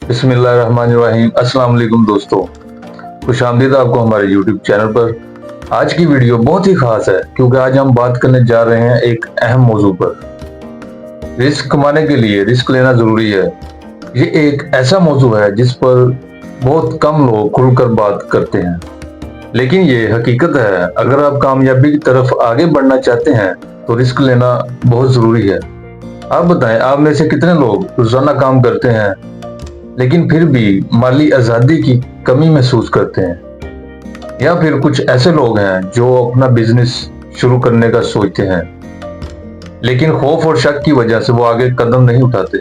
बिस्मिल्लाहिर्रहमानिर्रहीम। अस्सलाम वालेकुम दोस्तों, खुश आमदीद आपको हमारे YouTube चैनल पर। आज की वीडियो बहुत ही खास है क्योंकि आज हम बात करने जा रहे हैं एक अहम मौजू पर। रिस्क कमाने के लिए रिस्क लेना जरूरी है। ये एक ऐसा मौजू है जिस पर बहुत कम लोग खुलकर बात करते हैं, लेकिन ये हकीकत है। अगर आप कामयाबी की तरफ आगे बढ़ना चाहते हैं तो रिस्क लेना बहुत जरूरी है। आप बताएं, आप में से कितने लोग रोजाना काम करते हैं लेकिन फिर भी माली आजादी की कमी महसूस करते हैं, या फिर कुछ ऐसे लोग हैं जो अपना बिजनेस शुरू करने का सोचते हैं लेकिन खौफ और शक की वजह से वो आगे कदम नहीं उठाते।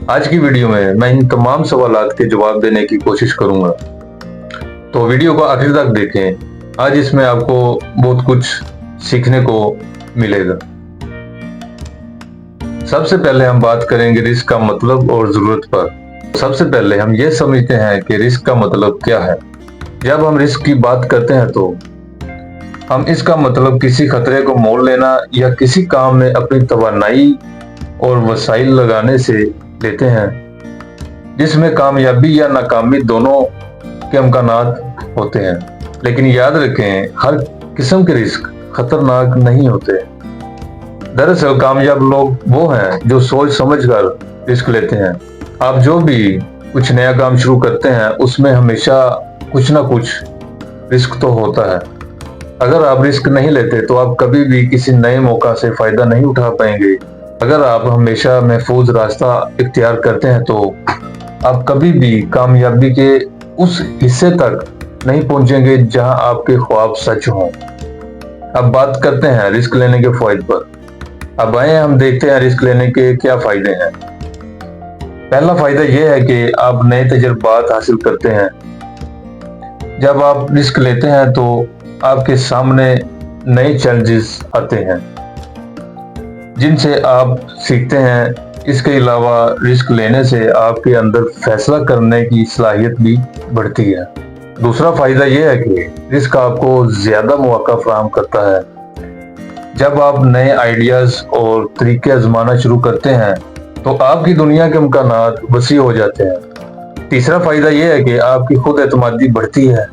आज की वीडियो में मैं इन तमाम सवालात के जवाब देने की कोशिश करूंगा, तो वीडियो को आखिर तक देखें। आज इसमें आपको बहुत कुछ सीखने को मिलेगा। सबसे पहले हम बात करेंगे रिस्क का मतलब और जरूरत पर। सबसे पहले हम ये समझते हैं कि रिस्क का मतलब क्या है। जब हम रिस्क की बात करते हैं तो हम इसका मतलब किसी खतरे को मोल लेना या किसी काम में अपनी तवानाई और वसाइल लगाने से लेते हैं जिसमें कामयाबी या नाकामी दोनों के इम्कानात होते हैं। लेकिन याद रखें, हर किस्म के रिस्क खतरनाक नहीं होते। दरअसल कामयाब लोग वो हैं जो सोच समझकर रिस्क लेते हैं। आप जो भी कुछ नया काम शुरू करते हैं उसमें हमेशा कुछ ना कुछ रिस्क तो होता है। अगर आप रिस्क नहीं लेते तो आप कभी भी किसी नए मौका से फायदा नहीं उठा पाएंगे। अगर आप हमेशा महफूज रास्ता इख्तियार करते हैं तो आप कभी भी कामयाबी के उस हिस्से तक नहीं पहुंचेंगे जहां आपके ख्वाब सच हों। अब बात करते हैं रिस्क लेने के फायदे पर। अब आए हम देखते हैं रिस्क लेने के क्या फायदे हैं। पहला फायदा यह है कि आप नए तजुर्बात हासिल करते हैं। जब आप रिस्क लेते हैं तो आपके सामने नए चैलेंजेस आते हैं जिनसे आप सीखते हैं। इसके अलावा रिस्क लेने से आपके अंदर फैसला करने की सलाहियत भी बढ़ती है। दूसरा फायदा यह है कि रिस्क आपको ज्यादा मौका फराहम करता है। जब आप नए आइडियाज और तरीके आजमाना शुरू करते हैं तो आपकी दुनिया के इम्कानात वसी हो जाते हैं। तीसरा फायदा यह है कि आपकी खुद एतमादी बढ़ती है।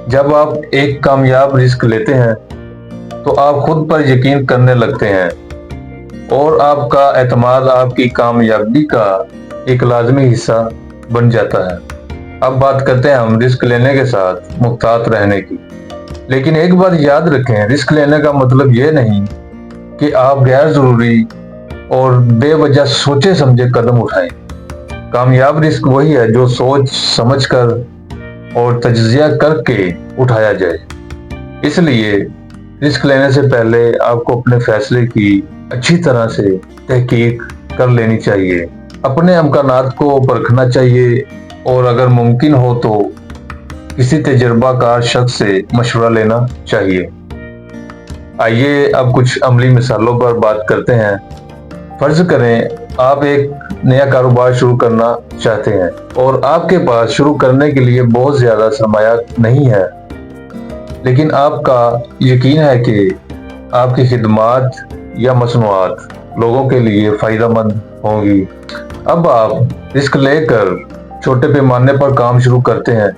जब आप एक कामयाब रिस्क लेते हैं तो आप खुद पर यकीन करने लगते हैं और आपका एतमाद आपकी कामयाबी का एक लाजमी हिस्सा बन जाता है। अब बात करते हैं हम रिस्क लेने के साथ मुहतात रहने की। लेकिन एक बात याद रखें, रिस्क लेने का मतलब यह नहीं कि आप गैर जरूरी और बेवजह सोचे समझे कदम उठाएं। कामयाब रिस्क वही है जो सोच समझकर और तज्जिया करके उठाया जाए। इसलिए रिस्क लेने से पहले आपको अपने फैसले की अच्छी तरह से तहकीक कर लेनी चाहिए। अपने इम्कानात को परखना चाहिए और अगर मुमकिन हो तो किसी तजर्बाकार शख्स से मशवरा लेना चाहिए। आइए अब कुछ अमली मिसालों पर बात करते हैं। फर्ज करें आप एक नया कारोबार शुरू करना चाहते हैं और आपके पास शुरू करने के लिए बहुत ज्यादा सरमाया नहीं है, लेकिन आपका यकीन है कि आपकी खिदमात या मसनूआत लोगों के लिए फायदेमंद होंगी। अब आप रिस्क लेकर छोटे पैमाने पर काम शुरू करते हैं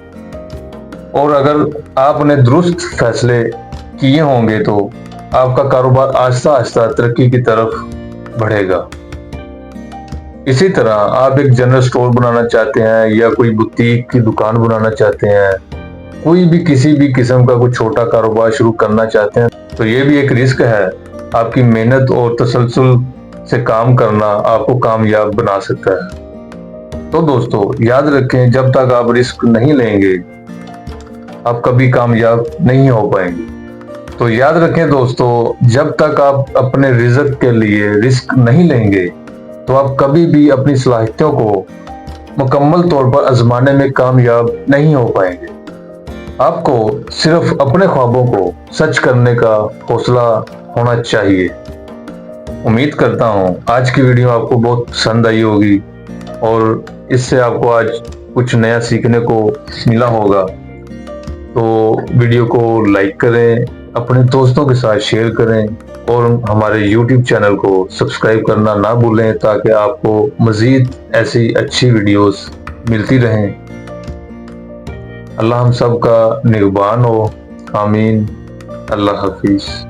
और अगर आपने दुरुस्त फैसले किए होंगे तो आपका कारोबार आहिस्ता आहिस्ता तरक्की की तरफ बढ़ेगा। इसी तरह आप एक जनरल स्टोर बनाना चाहते हैं या कोई बुटीक की दुकान बनाना चाहते हैं, कोई भी किसी भी किस्म का कुछ छोटा कारोबार शुरू करना चाहते हैं तो ये भी एक रिस्क है। आपकी मेहनत और तसलसल से काम करना आपको कामयाब बना सकता है। तो दोस्तों याद रखें, जब तक आप रिस्क नहीं लेंगे आप कभी कामयाब नहीं हो पाएंगे। तो याद रखें दोस्तों, जब तक आप अपने रिस्क के लिए रिस्क नहीं लेंगे तो आप कभी भी अपनी सलाहियतों को मुकम्मल तौर पर आजमाने में कामयाब नहीं हो पाएंगे। आपको सिर्फ अपने ख्वाबों को सच करने का हौसला होना चाहिए। उम्मीद करता हूँ आज की वीडियो आपको बहुत पसंद आई होगी और इससे आपको आज कुछ नया सीखने को मिला होगा। तो वीडियो को लाइक करें, अपने दोस्तों के साथ शेयर करें اور ہمارے YouTube چینل کو سبسکرائب کرنا نہ بھولیں تاکہ آپ کو مزید ایسی اچھی ویڈیوز ملتی رہیں۔ اللہ ہم سب کا نگہبان ہو، آمین۔ اللہ حافظ۔